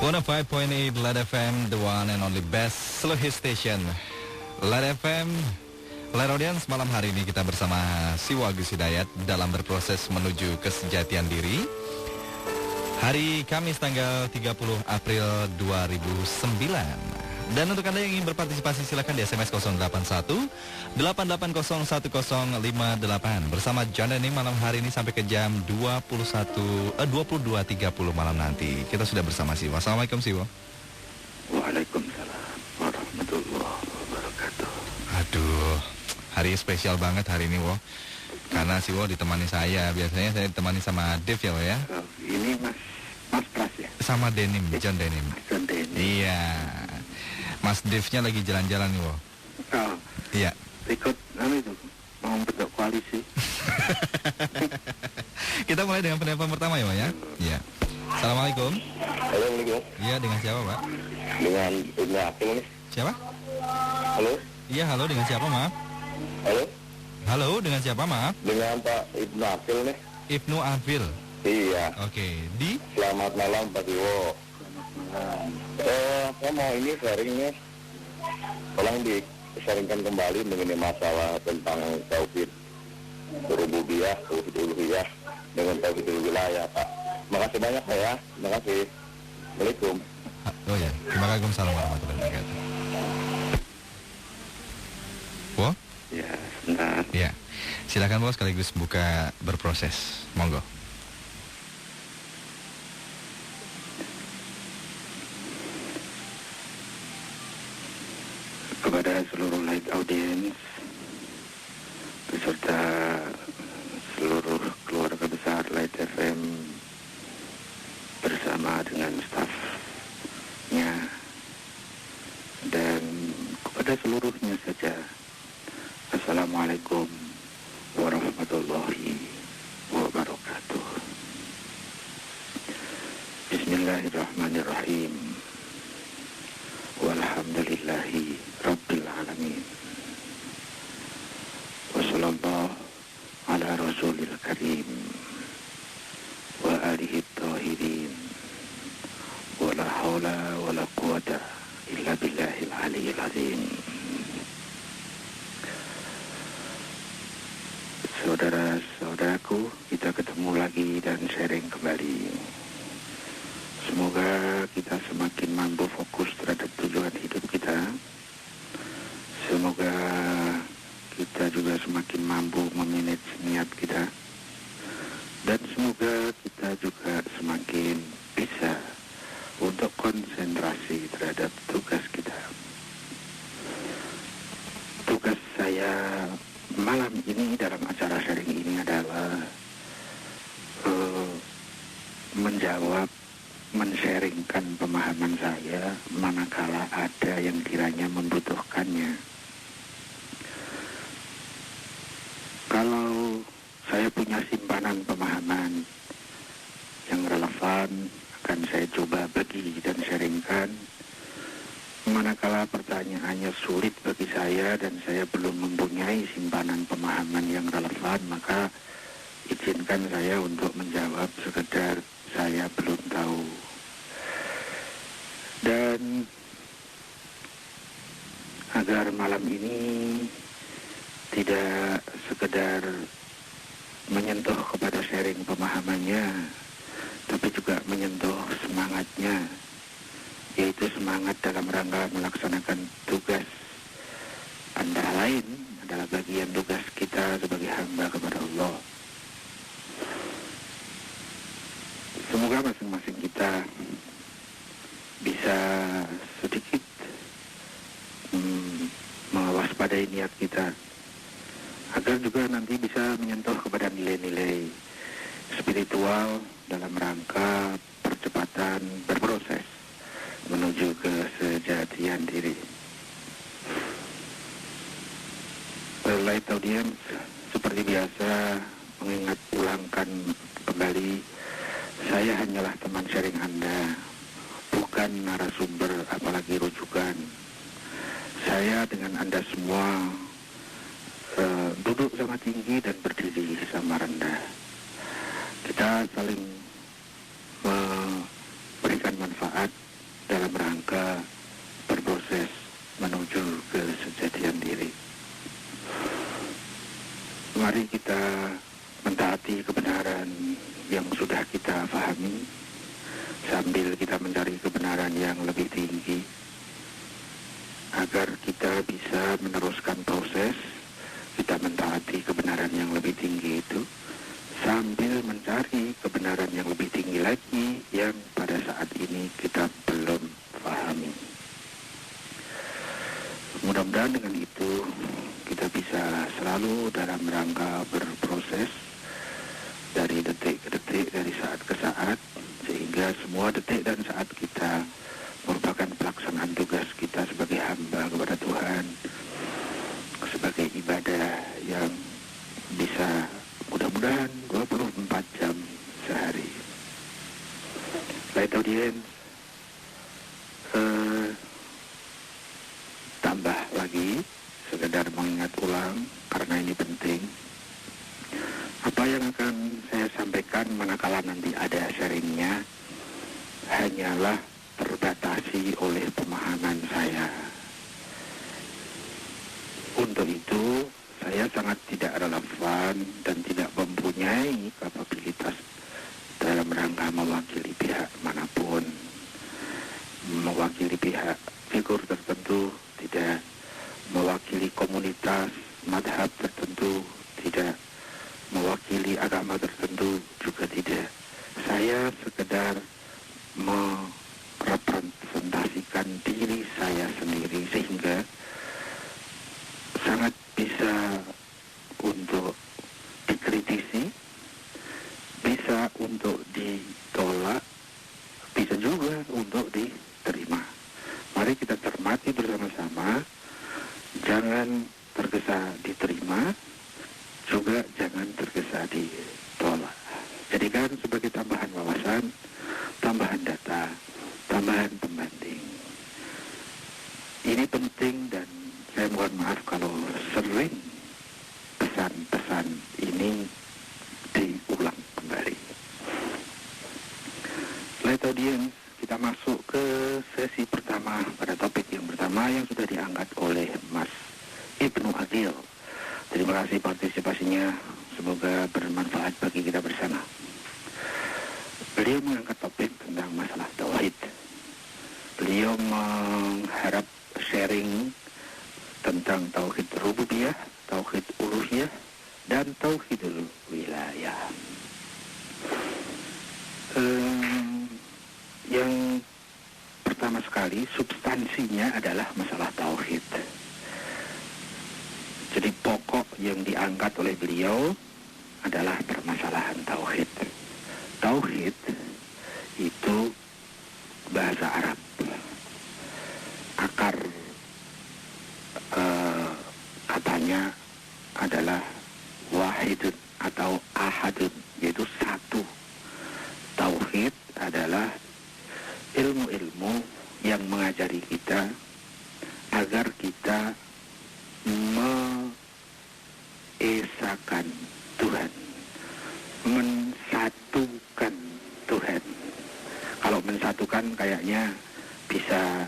105.8 Lad FM, the one and only best slow hit station. Lad FM, Lad Audience, malam hari ini kita bersama Siwa Agus Hidayat dalam berproses menuju kesejatian diri. Hari Kamis tanggal 30 April 2009. Dan untuk Anda yang ingin berpartisipasi silakan di SMS 081 880 1058 bersama John Denim malam hari ini sampai ke jam 22.30 malam nanti. Kita sudah bersama Siwa. Assalamualaikum Siwa. Waalaikumsalam warahmatullahi wabarakatuh. Aduh, hari spesial banget hari ini, Wo. Karena Siwa ditemani saya. Biasanya saya ditemani sama Dev ya, Wo ya. Ini Mas Pras ya? Sama Denim, John Denim. John Denim. Iya. Mas Devnya lagi jalan-jalan nih, Wo. Oh. Iya. Ikut itu mau bentuk koalisi. Kita mulai dengan penelpon pertama ya, Wo ya. Iya. Assalamualaikum. Halo, Assalamualaikum. Iya, dengan siapa, Pak? Dengan Ibnu Afil nih. Siapa? Halo. Iya, halo, dengan siapa, maaf? Halo. Halo, dengan siapa, maaf? Dengan Pak Ibnu Afil nih. Ibnu Afil. Iya. Oke, di? Selamat malam Pak Iwo. Saya mau ini sharing nih. Tolong di-sharingkan kembali mengenai masalah tentang tauhid rububiyah, tauhid uluhiyah dengan tauhid wilayah, Pak. Makasih banyak Pak ya. Terima kasih. Assalamualaikum. Oh ya, terima kasih. Waalaikumsalam warahmatullahi wabarakatuh. Wo? Ya, sebentar. Iya. Silakan, Wo, sekaligus buka berproses. Monggo. Kepada seluruh live audience beserta seluruh keluarga besar Light FM bersama dengan stafnya dan kepada seluruhnya saja, Assalamualaikum warahmatullahi wabarakatuh. Bismillahirrahmanirrahim. Walhamdulillahi Rabbil Alamin. Wassallallahu ala Rasulil Karim wa alihi tahirin. Wa la hawla wa la quwata illa billahil aliyyil azim. Saudara-saudaraku, kita ketemu lagi dan sharing kembali. Semoga kita semakin mampu fokus terhadap tujuan hidup kita. Semoga kita juga semakin mampu memanage niat kita. Dan semoga kita juga semakin bisa untuk konsentrasi terhadap tugas kita. Tugas saya malam ini dalam acara sharing ini adalah men-sharingkan pemahaman saya manakala ada yang kiranya membutuhkannya. Kalau saya punya simpanan pemahaman yang relevan, akan saya coba bagi dan sharingkan. Manakala pertanyaannya sulit bagi saya dan saya belum mempunyai simpanan pemahaman yang relevan, maka izinkan saya untuk menjawab sekedar saya belum tahu. Dan agar malam ini tidak sekedar menyentuh kepada sharing pemahamannya, tapi juga menyentuh semangatnya, yaitu semangat dalam rangka melaksanakan tugas. Antara lain adalah bagian tugas kita sebagai hamba kepada Allah. Semoga masing-masing kita bisa sedikit mewaspadai niat kita, agar juga nanti bisa menyentuh kepada nilai-nilai spiritual dalam rangka percepatan berproses menuju kesejatian diri. Light audience, seperti biasa mengingat ulangkan kembali, saya hanyalah teman sharing Anda, bukan narasumber apalagi rujukan. Saya dengan Anda semua duduk sama tinggi dan berdiri sama rendah. Kita saling memberikan manfaat rangka berproses menuju ke sejatian diri. Mari kita mentaati kebenaran yang sudah kita pahami sambil kita mencari kebenaran yang lebih tinggi agar kita bisa meneruskan proses kita mentaati kebenaran yang lebih tinggi itu sambil mencari kebenaran yang lebih tinggi lagi yang pada saat ini kita belum pahami. Mudah-mudahan dengan itu kita bisa selalu dalam rangka berproses dari detik ke detik, dari saat ke saat, sehingga semua detik dan saat kita merupakan pelaksanaan tugas kita sebagai hamba kepada Tuhan, sebagai ibadah yang bisa mudah-mudahan 24 jam sehari. Light audience, tambah lagi sekedar mengingat ulang karena ini penting. Apa yang akan saya sampaikan manakala nanti ada sharingnya hanyalah terbatasi oleh pemahaman saya. Untuk itu saya sangat tidak relevan dan tidak mempunyai kapabilitas dalam rangka mewakili pihak manapun, mewakili pihak figur tertentu, tidak mewakili komunitas madhab tertentu, tidak mewakili agama tertentu, juga tidak. Saya sekedar merepresentasikan diri saya sendiri sehingga sangat bisa untuk dikritisi, bisa untuk ditolak, bisa juga untuk diterima. Mari kita cermati bersama-sama, jangan tergesa diterima, juga jangan tergesa ditolak. Jadikan sebagai tambahan wawasan, tambahan data, tambahan pembanding. Ini penting dan saya mohon maaf kalau sering pesan-pesan ini diulang kembali. Light audience, kita masuk ke sesi pertama pada topik yang pertama yang sudah diangkat oleh Mas Ibnu Agil. Terima kasih partisipasinya, semoga bermanfaat bagi kita bersama. Beliau mengangkat topik tentang masalah tauhid. Beliau mengharap sharing tentang tauhid rububiyah, tauhid uluhiyah, dan tauhidul wilayah. Yang pertama sekali, substansinya adalah masalah tauhid. Jadi pokok yang diangkat oleh beliau adalah permasalahan tauhid. Tauhid itu bahasa Arab. Akar katanya adalah wahidun atau ahadun, yaitu satu. Tauhid adalah ilmu-ilmu yang mengajari kita agar kita mengesakan Tuhan, mensatukan Tuhan. Kalau mensatukan kayaknya bisa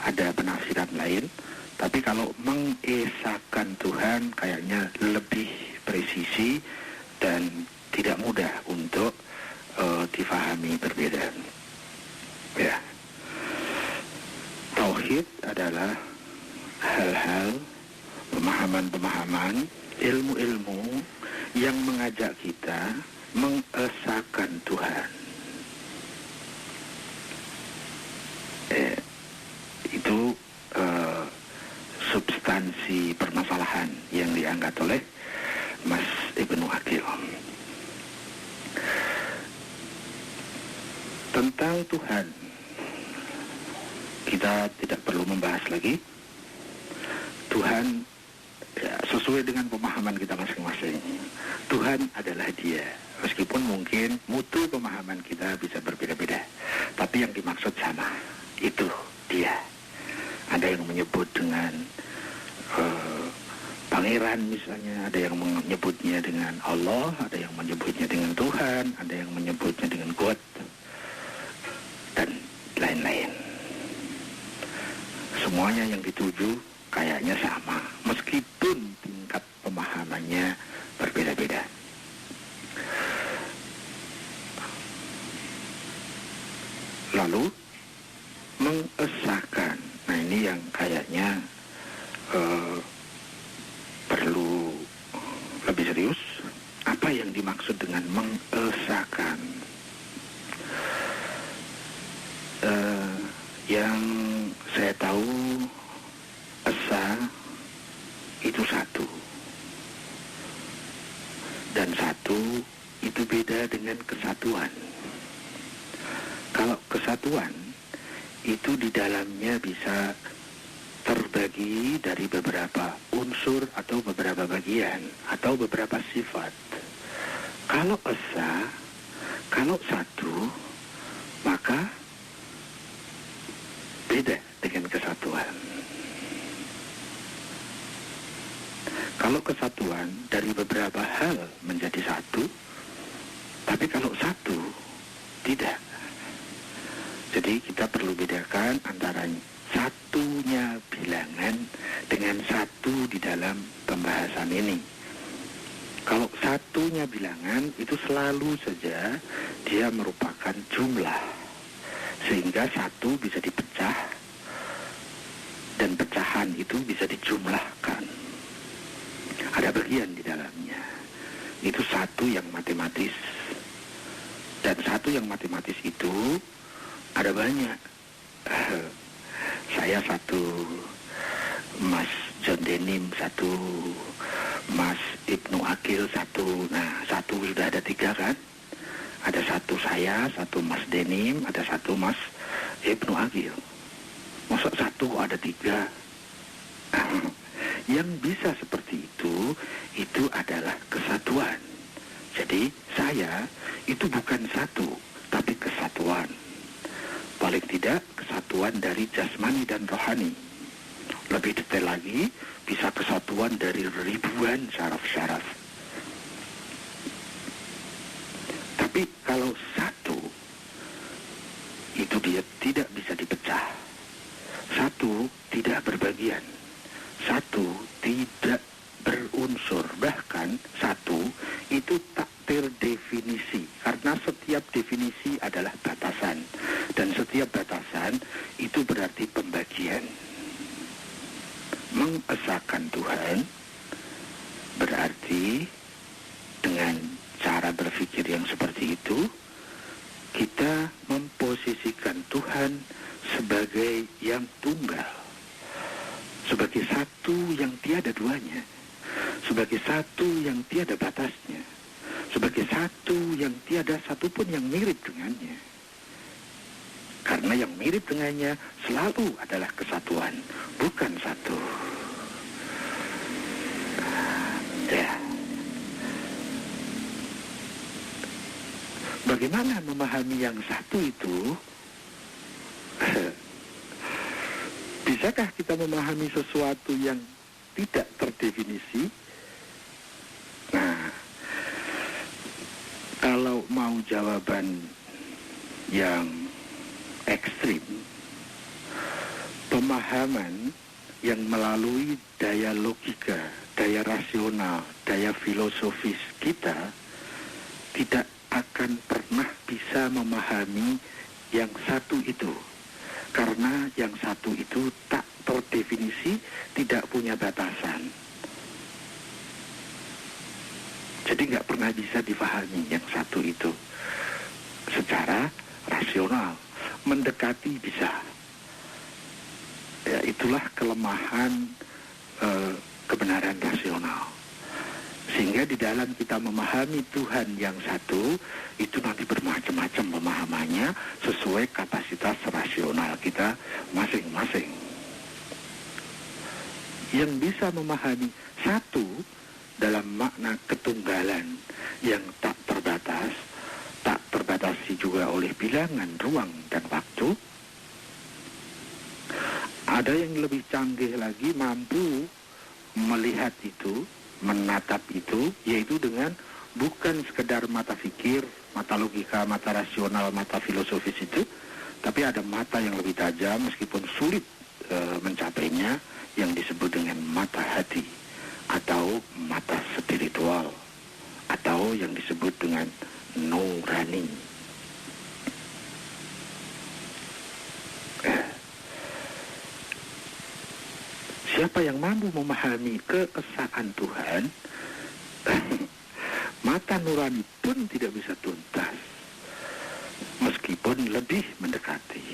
ada penafsiran lain, tapi kalau mengesakan Tuhan kayaknya lebih presisi dan tidak mudah untuk difahami berbeda. Ya, tauhid adalah hal-hal, pemahaman-pemahaman, ilmu-ilmu yang mengajak kita mengesakan Tuhan. Itu substansi permasalahan yang diangkat oleh Mas Ibnu Agil. Tentang Tuhan, kita tidak perlu membahas lagi. Tuhan ya, sesuai dengan pemahaman kita masing-masing. Tuhan adalah Dia. Meskipun mungkin mutu pemahaman kita bisa berbeda-beda, tapi yang dimaksud sama. Itu Dia. Ada yang menyebut dengan pangeran misalnya, ada yang menyebutnya dengan Allah, ada yang menyebutnya dengan Tuhan, ada yang menyebutnya dengan God, dan lain-lain. semuanya yang dituju kayaknya sama, meskipun tingkat pemahamannya berbeda-beda. Lalu mengesahkan, nah ini yang kayaknya perlu lebih serius. Apa yang dimaksud dengan mengesahkan? Yang saya tahu, esa itu satu, dan satu itu beda dengan kesatuan. Kalau kesatuan itu di dalamnya bisa terbagi dari beberapa unsur atau beberapa bagian atau beberapa sifat. Kalau esa, kalau satu, maka beda dengan kesatuan. Kalau kesatuan dari beberapa hal menjadi satu, tapi kalau satu tidak. Jadi kita perlu bedakan antara satunya bilangan dengan satu di dalam pembahasan ini. Kalau satunya bilangan itu selalu saja dia merupakan jumlah, sehingga satu bisa dipecah dan pecahan itu bisa dijumlahkan. Ada bagian di dalamnya. Itu satu yang matematis. Dan satu yang matematis itu ada banyak. Saya satu, Mas John Denim satu, Mas Ibnu Akil satu. Nah, satu sudah ada 3 kan? Ada satu saya, satu Mas Denim, ada satu Mas Ibnu Akil. Masa satu kok ada 3? Yang bisa seperti itu adalah kesatuan. Jadi saya itu bukan satu, tapi kesatuan. Paling tidak kesatuan dari jasmani dan rohani. Lebih detail lagi, bisa kesatuan dari ribuan syaraf-syaraf. Tapi kalau satu, itu dia tidak bisa dipecah. Satu tidak berbagian. Satu tidak berunsur. Bahkan satu itu tak terdefinisi. Karena setiap definisi adalah batasan. Dan setiap batasan itu berarti pembagian. Mengesahkan Tuhan berarti dengan cara berpikir yang seperti itu, kita memposisikan Tuhan sebagai yang tunggal, sebagai satu yang tiada duanya, sebagai satu yang tiada batasnya, sebagai satu yang tiada satupun yang mirip dengannya. Karena yang mirip dengannya selalu adalah kesatuan, bukan satu. Ya. Bagaimana memahami yang satu itu? Bisakah kita memahami sesuatu yang tidak terdefinisi? Nah, kalau mau jawaban yang ekstrim, pemahaman yang melalui daya logika, daya rasional, daya filosofis kita tidak akan pernah bisa memahami yang satu itu. Karena yang satu itu tak terdefinisi, tidak punya batasan. Jadi nggak pernah bisa dipahami yang satu itu secara rasional. Mendekati bisa. Ya, itulah kelemahan kebenaran rasional. Sehingga di dalam kita memahami Tuhan yang satu, itu nanti bermacam-macam pemahamannya sesuai kapasitas rasional kita masing-masing. Yang bisa memahami satu dalam makna ketunggalan yang tak terbatas, tak terbatasi juga oleh bilangan, ruang, dan waktu. Ada yang lebih canggih lagi mampu melihat itu, menatap itu, yaitu dengan bukan sekedar mata fikir, mata logika, mata rasional, mata filosofis itu, tapi ada mata yang lebih tajam meskipun sulit mencapainya yang disebut dengan mata hati atau mata spiritual atau yang disebut dengan nurani. Siapa yang mampu memahami keesaan Tuhan, mata nurani pun tidak bisa tuntas, meskipun lebih mendekati.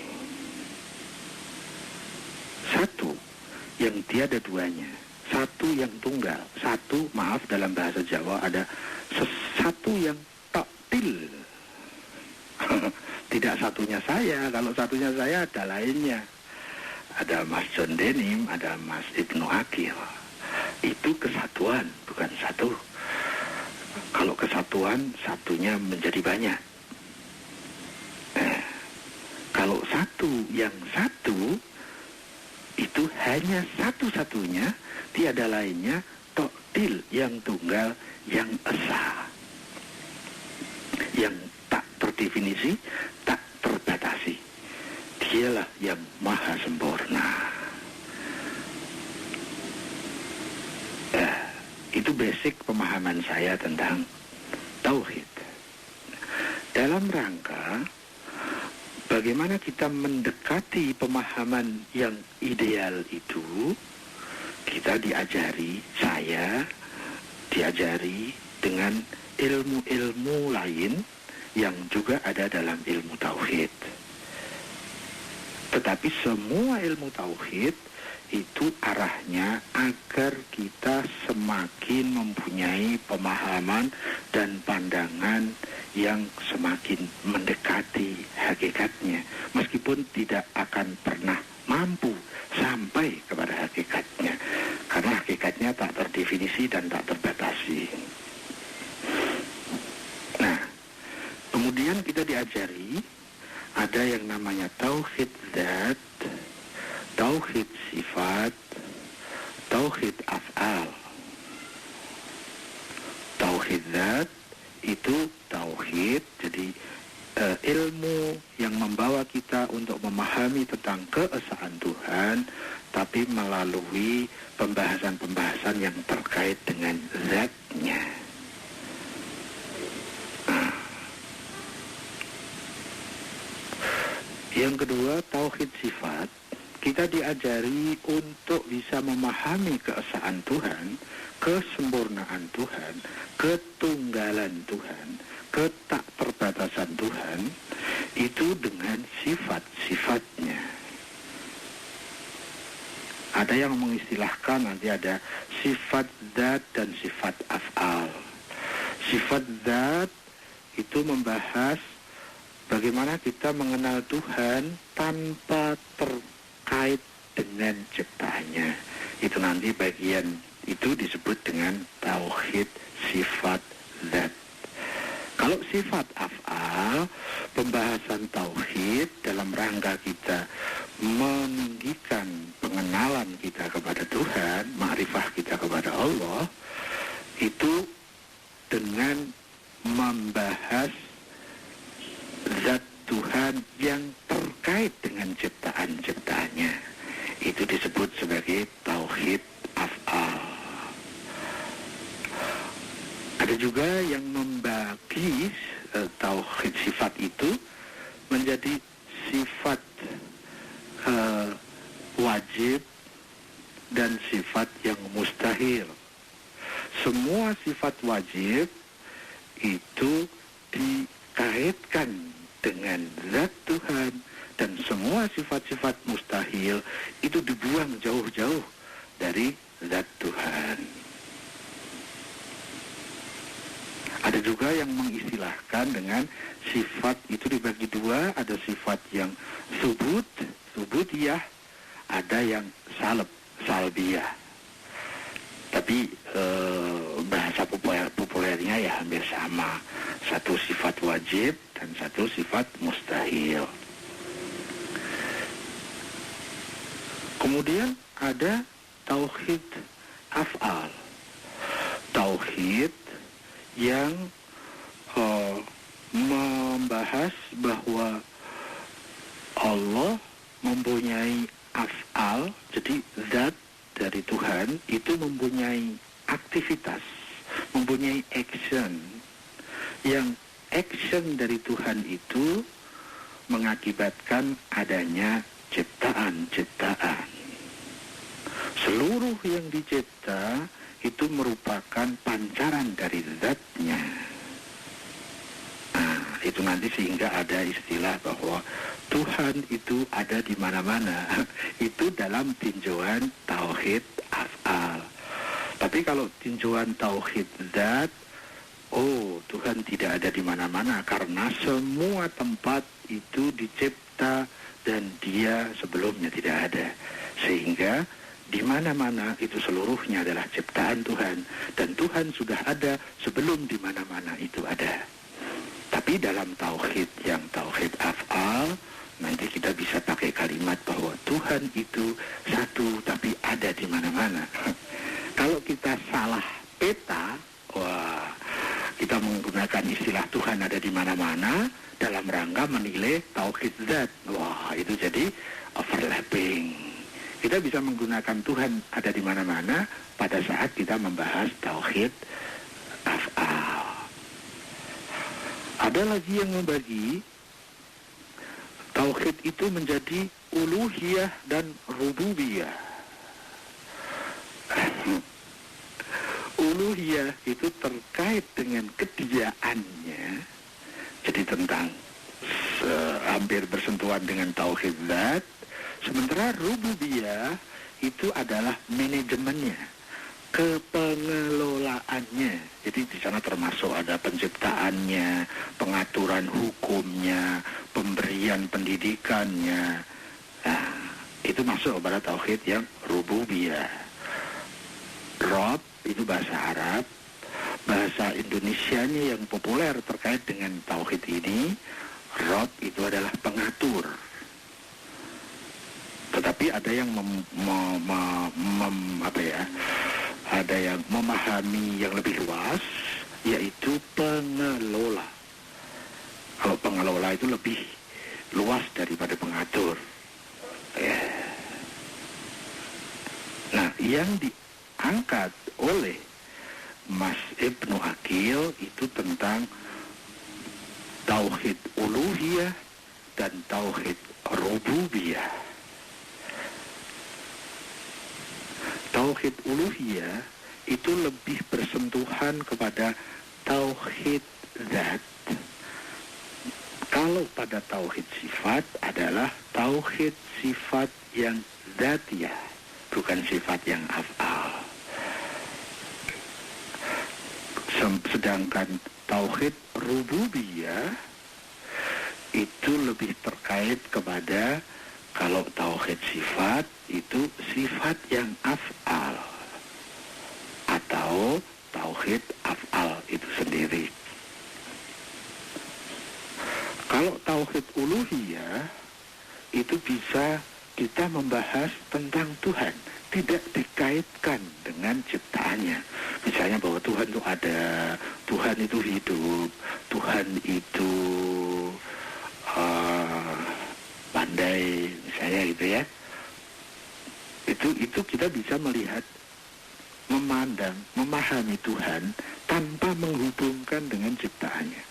Satu yang tiada duanya, satu yang tunggal, satu, maaf dalam bahasa Jawa ada satu yang taktil. Tidak satunya saya, kalau satunya saya ada lainnya. Ada Mas John Denim, ada Mas Ibnu Akil. Itu kesatuan, bukan satu. Kalau kesatuan, satunya menjadi banyak. Kalau satu yang satu, itu hanya satu-satunya, tiada lainnya, toktil yang tunggal, yang esa. Yang tak terdefinisi, tak terbatasi. Dialah yang maha sempurna. Itu basic pemahaman saya tentang tauhid. Dalam rangka bagaimana kita mendekati pemahaman yang ideal itu, kita diajari, saya diajari dengan ilmu-ilmu lain yang juga ada dalam ilmu tauhid. Tetapi semua ilmu tauhid itu arahnya agar kita semakin mempunyai pemahaman dan pandangan yang semakin mendekati hakikatnya, meskipun tidak akan pernah mampu sampai kepada hakikatnya, karena hakikatnya tak terdefinisi dan tak terbatasi. Nah, kemudian kita diajari ada yang namanya tauhid zat, tauhid sifat, tauhid af'al. Tauhid zat itu tauhid, jadi ilmu yang membawa kita untuk memahami tentang keesaan Tuhan, tapi melalui pembahasan-pembahasan yang terkait dengan zatnya. Yang kedua, tauhid sifat. Kita diajari untuk bisa memahami keesaan Tuhan, kesempurnaan Tuhan, ketunggalan Tuhan, ketak terbatasan Tuhan, itu dengan sifat-sifatnya. Ada yang mengistilahkan nanti ada sifat zat dan sifat af'al. Sifat zat itu membahas bagaimana kita mengenal Tuhan tanpa terkait dengan ciptaannya. Itu nanti bagian itu disebut dengan tauhid sifat zat. Kalau sifat af'al, pembahasan tauhid dalam rangka kita meninggikan pengenalan kita kepada Tuhan, ma'rifah kita kepada Allah, itu dengan membahas zat Tuhan yang terkait dengan ciptaan-ciptaannya. Itu disebut sebagai tauhid af'al. Ada juga yang membagi tauhid sifat itu menjadi sifat wajib dan sifat yang mustahil. Semua sifat wajib itu dikaitkan dengan zat Tuhan, dan semua sifat-sifat mustahil itu dibuang jauh-jauh dari zat Tuhan. Ada juga yang mengistilahkan dengan sifat itu dibagi dua, ada sifat yang subutiyah, ada yang salbiyah. Tapi bahasa populernya ya hampir sama. Satu sifat wajib dan satu sifat mustahil. Kemudian ada tauhid af'al. Tauhid yang membahas bahwa Allah mempunyai af'al, jadi zat dari Tuhan itu mempunyai aktivitas, mempunyai action. Yang action dari Tuhan itu mengakibatkan adanya ciptaan-ciptaan. Seluruh yang dicipta itu merupakan pancaran dari zatnya. Nah, itu nanti sehingga ada istilah bahwa Tuhan itu ada di mana-mana. Itu dalam tinjauan tauhid af'al. Tapi kalau tinjauan tauhid zat, Tuhan tidak ada di mana-mana karena semua tempat itu dicipta dan Dia sebelumnya tidak ada. Sehingga di mana-mana itu seluruhnya adalah ciptaan Tuhan, dan Tuhan sudah ada sebelum di mana-mana itu ada. Tapi dalam tauhid yang tauhid af'al, nanti kita bisa pakai kalimat bahwa Tuhan itu satu tapi ada di mana-mana. Kalau kita salah peta, kita menggunakan istilah Tuhan ada di mana-mana dalam rangka menilai tauhid zat. Itu jadi overlapping. Kita bisa menggunakan Tuhan ada di mana-mana pada saat kita membahas tauhid af'al. Ada lagi yang membagi tauhid itu menjadi uluhiyah dan rububiyah. Uluhiyah itu terkait dengan kediaannya, jadi tentang hampir bersentuhan dengan tauhid zat. Sementara rububiyah itu adalah manajemennya, kepengelolaannya. Jadi di sana termasuk ada penciptaannya, pengaturan hukumnya, pemberian pendidikannya. Nah, itu masuk pada tauhid yang rububiyah. Rob itu bahasa Arab, bahasa Indonesianya yang populer terkait dengan tauhid ini, Rob itu adalah pengatur. Tetapi ada yang ada yang memahami yang lebih luas, yaitu pengelola. Kalau pengelola itu lebih luas daripada pengatur. Nah, yang diangkat oleh Mas Ibnu Aqil itu tentang tauhid uluhiyah dan tauhid rububiyah. Tauhid uluhiyah itu lebih bersentuhan kepada tauhid zat. Kalau pada tauhid sifat adalah tauhid sifat yang zatiyah, bukan sifat yang af'al. Sedangkan tauhid rububiyah itu lebih terkait kepada, kalau tauhid sifat itu sifat yang af'al atau tauhid af'al itu sendiri. Kalau tauhid uluhiyah itu bisa kita membahas tentang Tuhan, tidak dikaitkan dengan ciptaannya. Misalnya bahwa Tuhan itu ada, Tuhan itu hidup, Tuhan itu pandai, misalnya gitu ya. Itu kita bisa melihat, memandang, memahami Tuhan tanpa menghubungkan dengan ciptaannya.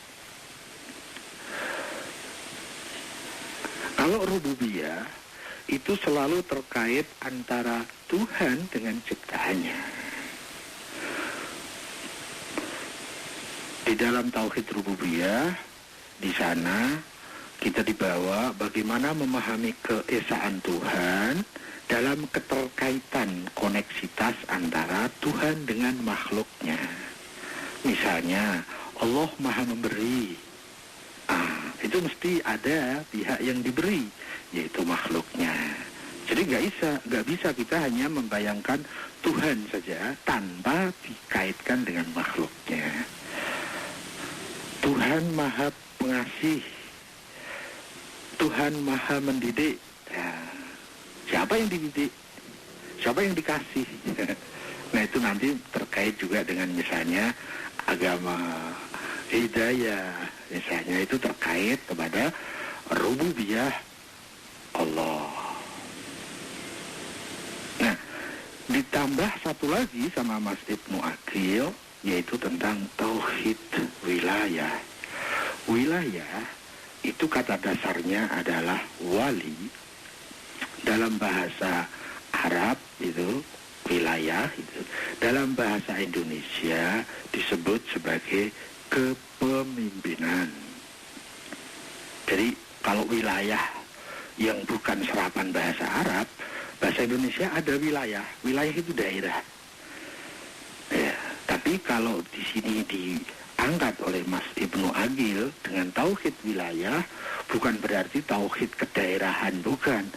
Kalau rububiyah itu selalu terkait antara Tuhan dengan ciptaannya. Di dalam tauhid rububiyah, di sana kita dibawa bagaimana memahami keesaan Tuhan dalam keterkaitan koneksitas antara Tuhan dengan makhluknya. Misalnya, Allah Maha Memberi. Itu mesti ada pihak yang diberi, yaitu makhluknya. Jadi nggak bisa kita hanya membayangkan Tuhan saja tanpa dikaitkan dengan makhluknya. Tuhan Maha Pengasih, Tuhan Maha Mendidik. Siapa yang dididik? Siapa yang dikasih? Nah, itu nanti terkait juga dengan misalnya agama hidayah, misalnya itu terkait kepada rububiyah Allah. Ditambah satu lagi sama Mas Ibnu Aqil, yaitu tentang tauhid wilayah. Wilayah itu kata dasarnya adalah wali. Dalam bahasa Arab itu wilayah itu, dalam bahasa Indonesia disebut sebagai kepemimpinan. Jadi kalau wilayah yang bukan serapan bahasa Arab, bahasa Indonesia ada wilayah. Wilayah itu daerah. Ya, tapi kalau di sini diangkat oleh Mas Ibnu Aqil dengan tauhid wilayah, bukan berarti tauhid kedaerahan, bukan,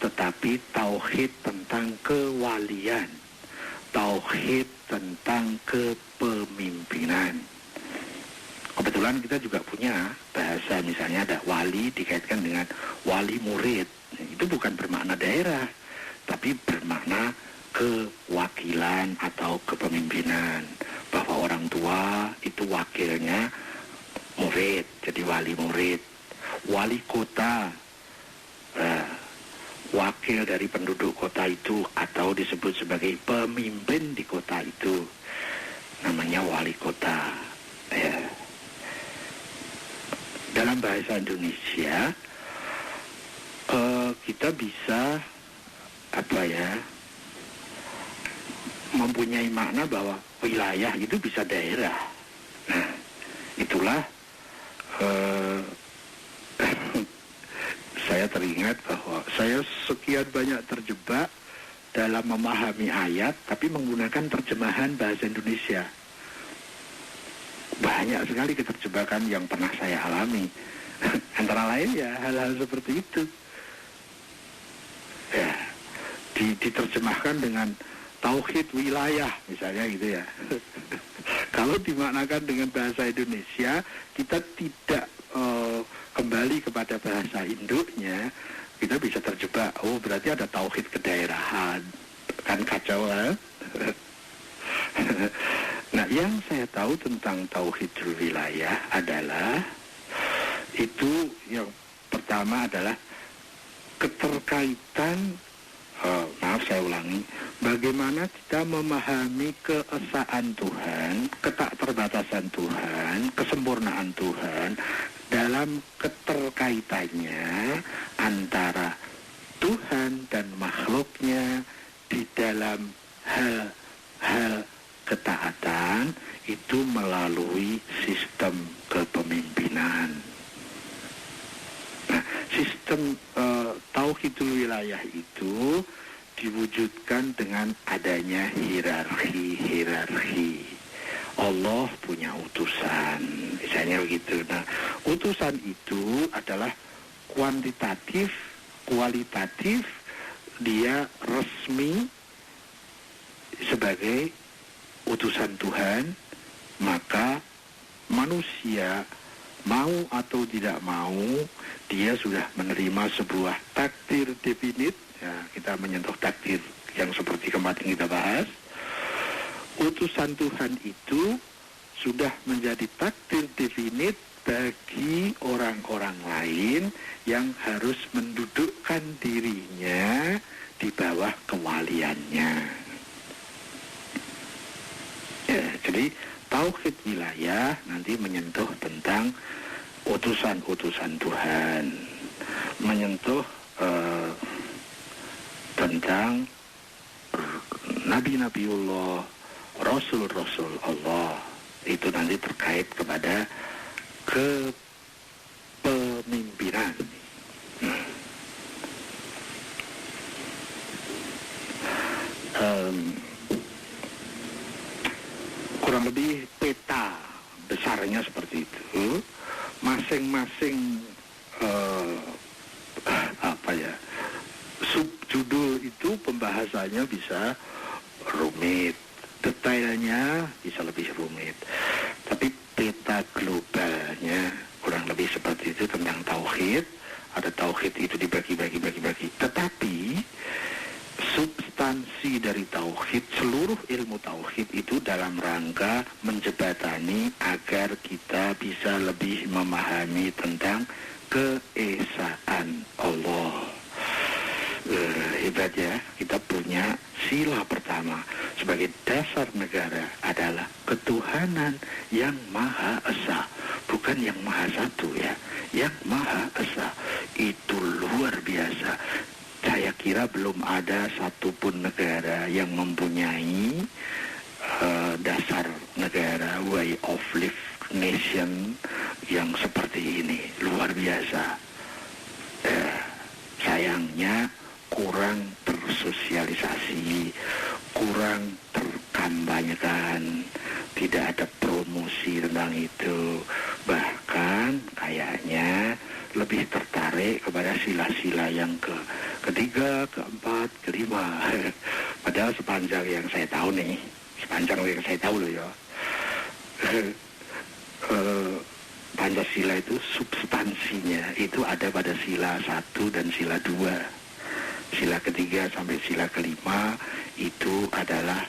tetapi tauhid tentang kewalian, tauhid tentang kepemimpinan. Kebetulan kita juga punya bahasa, misalnya ada wali dikaitkan dengan wali murid. Itu bukan bermakna daerah, tapi bermakna kewakilan atau kepemimpinan. Bahwa orang tua itu wakilnya murid, jadi wali murid. Wali kota, wakil dari penduduk kota itu, atau disebut sebagai pemimpin di kota itu, namanya wali kota. Ya. Dalam bahasa Indonesia kita bisa mempunyai makna bahwa wilayah itu bisa daerah. Nah, itulah saya teringat bahwa saya sekian banyak terjebak dalam memahami ayat tapi menggunakan terjemahan bahasa Indonesia. Banyak sekali keterjebakan yang pernah saya alami. Antara lain ya hal-hal seperti itu. Ya, diterjemahkan dengan tauhid wilayah misalnya gitu ya. Kalau dimaknakan dengan bahasa Indonesia, kita tidak kembali kepada bahasa induknya, kita bisa terjebak. Oh, berarti ada tauhid kedaerahan. Kan kacau kan? Nah, yang saya tahu tentang tauhid wilayah adalah itu yang pertama adalah keterkaitan, saya ulangi, bagaimana kita memahami keesaan Tuhan, ketakterbatasan Tuhan, kesempurnaan Tuhan dalam keterkaitannya antara Tuhan dan makhluknya di dalam hal-hal ketaatan itu melalui sistem kepemimpinan. Nah, sistem tauhidul wilayah itu diwujudkan dengan adanya hierarki. Allah punya utusan, misalnya begitu. Nah, utusan itu adalah kuantitatif, kualitatif, dia resmi sebagai utusan Tuhan, maka manusia mau atau tidak mau, dia sudah menerima sebuah takdir definit. Ya, kita menyentuh takdir yang seperti kemarin kita bahas. Utusan Tuhan itu sudah menjadi takdir definit bagi orang-orang lain yang harus mendudukkan dirinya di bawah kewaliannya. Ya, jadi tauhid wilayah nanti menyentuh tentang utusan-utusan Tuhan, menyentuh tentang nabi-nabiullah, rasul-rasul Allah. Itu nanti terkait kepada kepemimpinan. Kurang lebih peta besarnya seperti itu. Masing-masing subjudul itu pembahasannya bisa rumit, detailnya bisa lebih rumit, tapi peta globalnya kurang lebih seperti itu tentang tauhid. Ada tauhid itu dibagi-bagi, tetapi substansi dari tauhid, seluruh ilmu tauhid itu dalam rangka menjembatani agar kita bisa lebih memahami tentang keesaan Allah. Hebat ya, kita punya sila pertama sebagai dasar negara adalah ketuhanan yang Maha Esa, bukan yang Maha Satu ya, yang Maha Esa. Itu luar biasa. Saya kira belum ada satupun negara yang mempunyai dasar negara, way of life nation yang seperti ini. Luar biasa. Sayangnya kurang tersosialisasi, kurang terkampanyekan, tidak ada promosi tentang itu. Bahkan kayaknya lebih tertarik kepada sila-sila yang ketiga, keempat, kelima. Padahal sepanjang yang saya tahu loh ya, Pancasila itu substansinya itu ada pada sila 1 dan sila 2. Sila ketiga sampai sila kelima itu adalah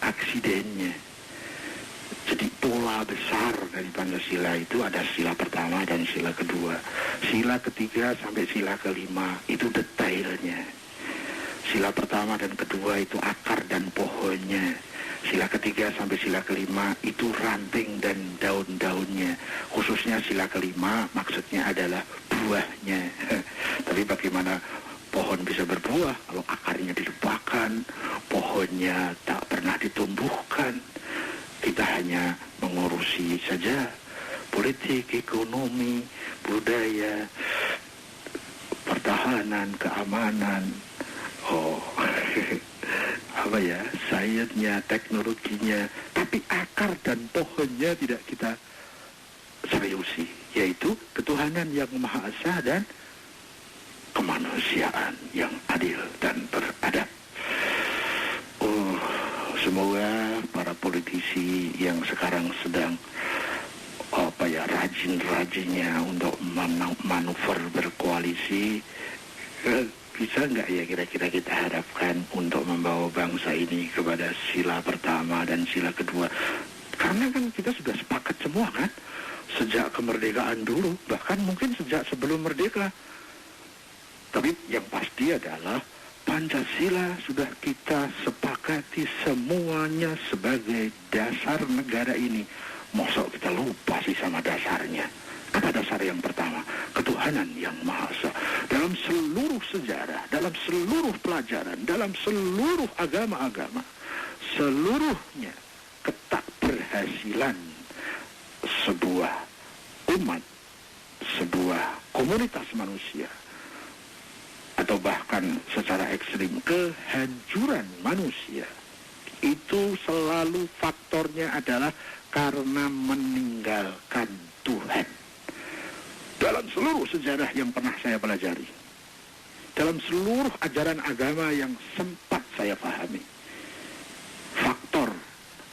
aksidennya. Jadi pola besar dari Pancasila itu ada sila pertama dan sila kedua. Sila ketiga sampai sila kelima itu detailnya. Sila pertama dan kedua itu akar dan pohonnya. Sila ketiga sampai sila kelima itu ranting dan daun-daunnya. Khususnya sila kelima maksudnya adalah buahnya. Tapi bagaimana pohon bisa berbuah kalau akarnya dilupakan, pohonnya tak pernah ditumbuhkan? Kita hanya mengurusi saja politik, ekonomi, budaya, pertahanan, keamanan. Sainsnya, teknologinya, tapi akar dan pohonnya tidak kita seriusi, yaitu ketuhanan yang Maha Esa dan kemanusiaan yang adil dan beradab. Semoga para politisi yang sekarang sedang rajin-rajinnya untuk manuver berkoalisi, bisa nggak ya kira-kira kita harapkan untuk membawa bangsa ini kepada sila pertama dan sila kedua? Karena kan kita sudah sepakat semua kan, sejak kemerdekaan dulu, bahkan mungkin sejak sebelum merdeka. Tapi yang pasti adalah Pancasila sudah kita sepakati semuanya sebagai dasar negara ini. Mosok kita lupa sih sama dasarnya. Apa dasar yang pertama? Ketuhanan yang Maha Esa. Dalam seluruh sejarah, dalam seluruh pelajaran, dalam seluruh agama-agama, seluruhnya ketakberhasilan sebuah umat, sebuah komunitas manusia, atau bahkan secara ekstrim kehancuran manusia, itu selalu faktornya adalah karena meninggalkan Tuhan. Dalam seluruh sejarah yang pernah saya pelajari, dalam seluruh ajaran agama yang sempat saya pahami, faktor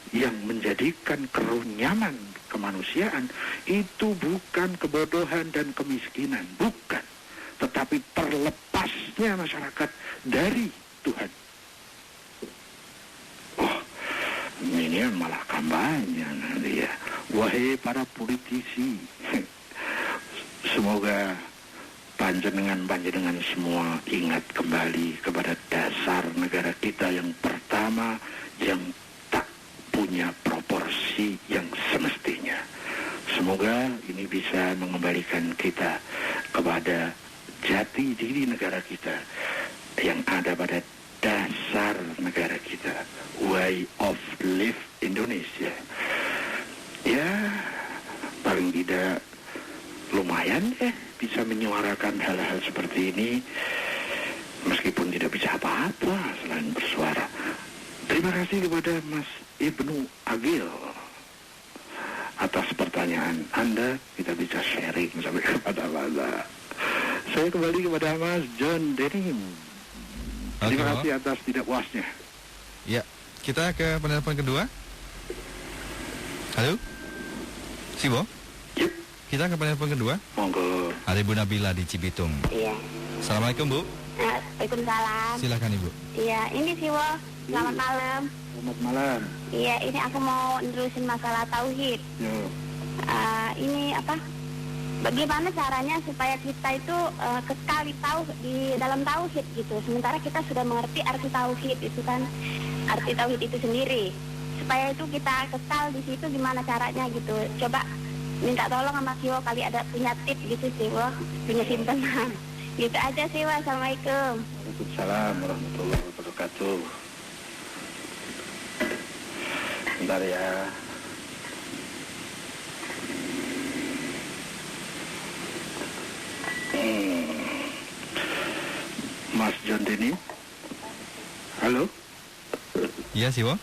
yang menjadikan kerunyaman kemanusiaan itu bukan kebodohan dan kemiskinan, bukan, tetapi terlepasnya masyarakat dari Tuhan. Ini malah kampanye nanti ya. Wahai para politisi, semoga panjenengan semua ingat kembali kepada dasar negara kita yang pertama, yang tak punya proporsi yang semestinya. Semoga ini bisa mengembalikan kita kepada jati diri negara kita yang ada pada dasar negara kita, way of life Indonesia. Ya, paling tidak lumayan bisa menyuarakan hal-hal seperti ini, meskipun tidak bisa apa-apa selain bersuara. Terima kasih kepada Mas Ibnu Agil atas pertanyaan Anda. Kita bisa sharing sampai kepada mana. Saya kembali kepada Mas John Denim. Terima kasih atas tidak puasnya. Ya, kita ke penelpon kedua. Halo, Sibo? Yep. Kita ke penelpon kedua. Monggo. Ada Ibu Nabila di Cibitung. Iya. Assalamualaikum, Bu. Waalaikumsalam. Silakan, Ibu. Iya, ini Siwo. Selamat malam. Selamat malam. Iya, ini aku mau nerusin masalah tauhid. Yo. Ini apa? bagaimana caranya supaya kita itu kekal di dalam tauhid gitu. Sementara kita sudah mengerti arti tauhid itu kan, arti tauhid itu sendiri. Supaya itu kita kekal di situ gimana caranya gitu. Coba minta tolong sama Siwo, kali ada punya tips gitu Siwo, punya simpenan. Gitu aja Siwo. Assalamualaikum. Waalaikumsalam warahmatullahi wabarakatuh. Bentar ya. Mas John Denny. Halo. Iya Siwo.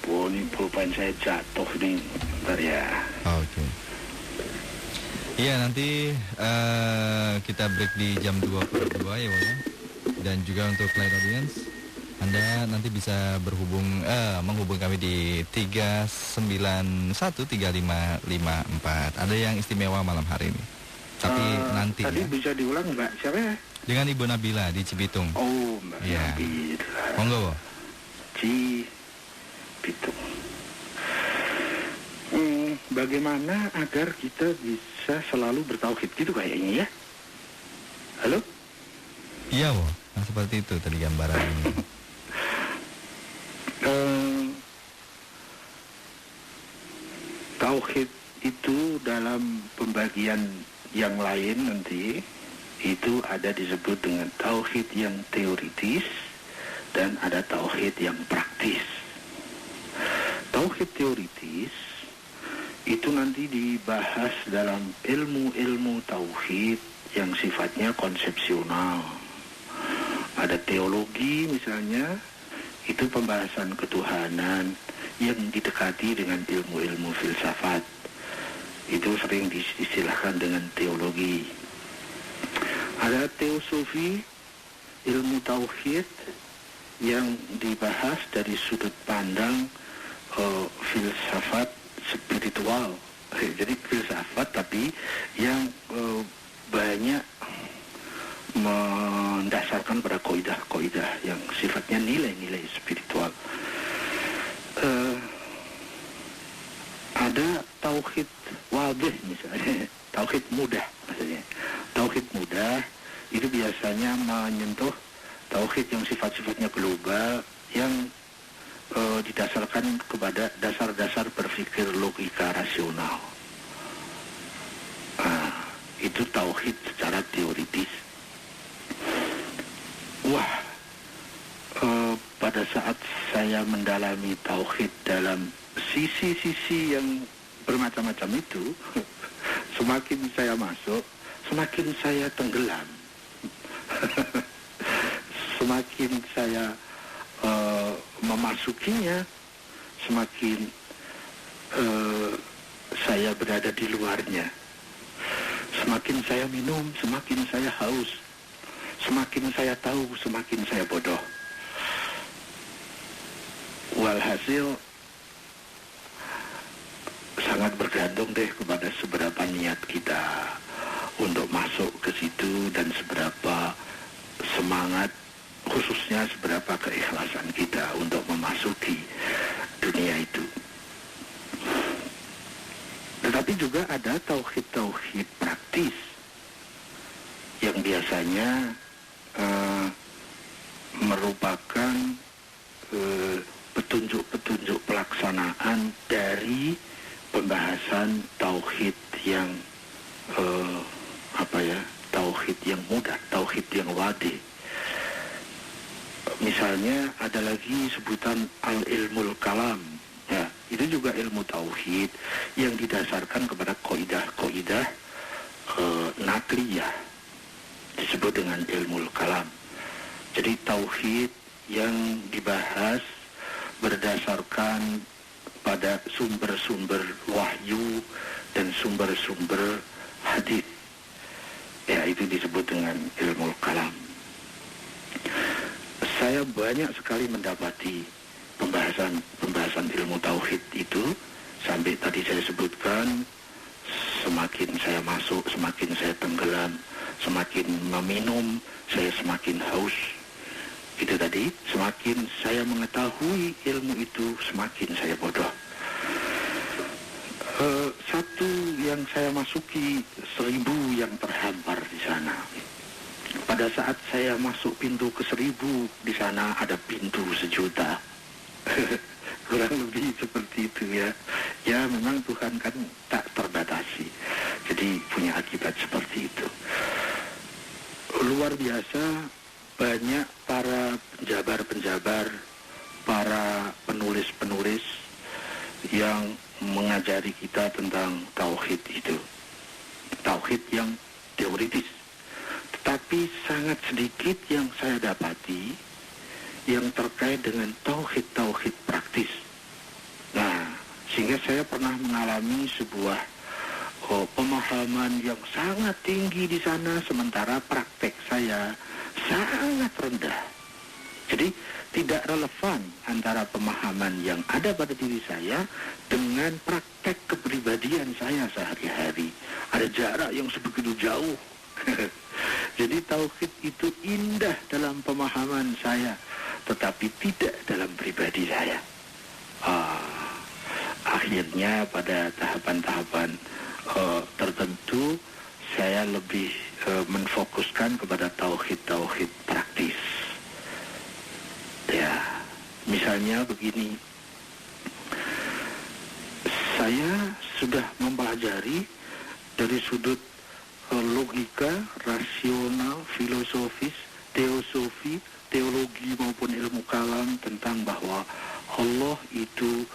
Oh, ini pulpen saya jatuh nih. Bentar ya. Oke. Iya, nanti kita break di jam 22 ya Bang. Dan juga untuk live audience, Anda nanti bisa menghubung kami di 3913554. Ada yang istimewa malam hari ini. Tapi nanti tadi ya. bisa diulang Mbak siapa ya? Dengan Ibu Nabila di Cibitung. Oh, Mbak Iya. Nabila. Monggo, Bo. Cibitung. Bagaimana agar kita bisa selalu bertauhid gitu kayaknya ya? Halo? Iya, Bo. Nah, seperti itu tadi gambarannya. Tauhid itu dalam pembagian yang lain nanti itu ada disebut dengan tauhid yang teoritis dan ada tauhid yang praktis. Tauhid teoritis itu nanti dibahas dalam ilmu-ilmu tauhid yang sifatnya konsepsional. Ada teologi misalnya, itu pembahasan ketuhanan yang didekati dengan ilmu-ilmu filsafat. Itu sering diistilahkan dengan teologi. Ada teosofi, ilmu tauhid yang dibahas dari sudut pandang filsafat spiritual. Jadi filsafat tapi yang banyak mendasarkan pada kaidah-kaidah yang sifatnya nilai-nilai spiritual. Ada tauhid wadih misalnya, tauhid mudah maksudnya. Tauhid mudah itu biasanya menyentuh tauhid yang sifat-sifatnya global yang didasarkan kepada dasar-dasar berpikir logika rasional. Itu tauhid secara teoritis. Wah, pada saat saya mendalami tauhid dalam sisi-sisi yang bermacam-macam itu, semakin saya masuk, semakin saya tenggelam. Semakin saya memasukinya, semakin saya berada di luarnya. Semakin saya minum, semakin saya haus. Semakin saya tahu, semakin saya bodoh. Walhasil sangat bergantung deh kepada seberapa niat kita untuk masuk ke situ dan seberapa semangat, khususnya seberapa keikhlasan kita untuk memasuki dunia itu. Tetapi juga ada tauhid-tauhid praktis yang biasanya merupakan petunjuk-petunjuk pelaksanaan dari pembahasan tauhid yang tauhid yang mudah, tauhid yang wadih. Misalnya ada lagi sebutan al-ilmul kalam. Ya, itu juga ilmu tauhid yang didasarkan kepada kaidah-kaidah nakliyah, disebut dengan ilmul kalam. Jadi tauhid yang dibahas berdasarkan pada sumber-sumber wahyu dan sumber-sumber hadis. Ya, itu disebut dengan ilmul kalam. Saya banyak sekali mendapati pembahasan ilmu tauhid itu, sampai tadi saya sebutkan, semakin saya masuk, semakin saya tenggelam, semakin meminum, saya semakin haus. Itu tadi, semakin saya mengetahui ilmu itu, semakin saya bodoh. Satu yang saya masuki 1000 yang terhampar di sana. Pada saat saya masuk pintu ke 1000, di sana ada pintu 1.000.000. Kurang lebih seperti itu ya. Ya memang Tuhan kan tak terbatasi. Jadi punya akibat seperti itu. Luar biasa banyak para penjabar-penjabar, para penulis-penulis yang mengajari kita tentang tauhid itu. Tauhid yang teoritis. Tetapi sangat sedikit yang saya dapati yang terkait dengan tauhid praktis. Nah, sehingga saya pernah mengalami sebuah pemahaman yang sangat tinggi di sana, sementara praktek saya sangat rendah. Jadi tidak relevan antara pemahaman yang ada pada diri saya dengan praktek kepribadian saya sehari-hari. Ada jarak yang sebegitu jauh. Jadi tauhid itu indah dalam pemahaman saya, tetapi tidak dalam pribadi saya. Akhirnya pada tahapan-tahapan tertentu saya lebih menfokuskan kepada tauhid praktis. Ya, misalnya begini, saya sudah mempelajari dari sudut logika, rasional, filosofis, teosofi, teologi maupun ilmu kalam tentang bahwa Allah itu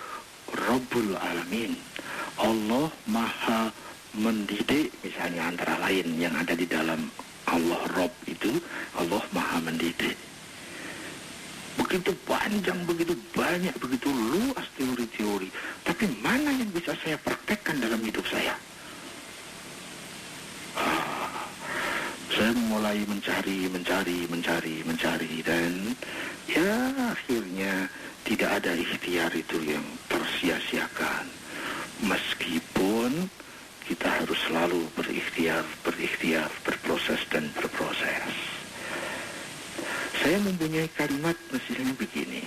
Rabbul Alamin. Allah Maha mendidik, misalnya antara lain yang ada di dalam Allah Rabb itu, Allah Maha mendidik. Begitu panjang, begitu banyak, begitu luas teori-teori. Tapi mana yang bisa saya praktekkan dalam hidup saya? Saya mulai mencari dan ya akhirnya tidak ada ikhtiar itu yang tersia-siakan. Meskipun kita harus selalu berikhtiar, berproses dan berproses. Saya mempunyai kalimat misalnya begini.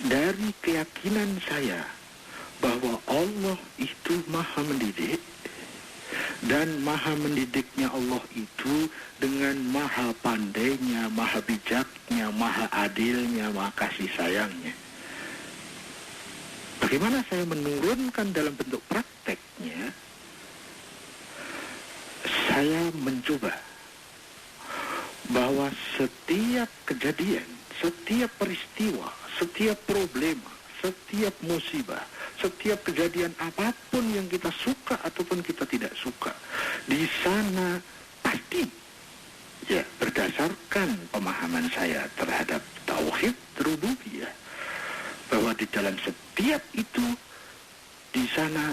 Dari keyakinan saya bahwa Allah itu Maha mendidik, dan Maha mendidiknya Allah itu dengan maha pandainya, maha bijaknya, maha adilnya, maha kasih sayangnya. Bagaimana saya menurunkan dalam bentuk prakteknya? Saya mencoba bahwa setiap kejadian, setiap peristiwa, setiap problema, setiap musibah, setiap kejadian apapun yang kita suka ataupun kita tidak suka, di sana pasti ya berdasarkan pemahaman saya terhadap tauhid rububiyah, bahwa di dalam setiap itu di sana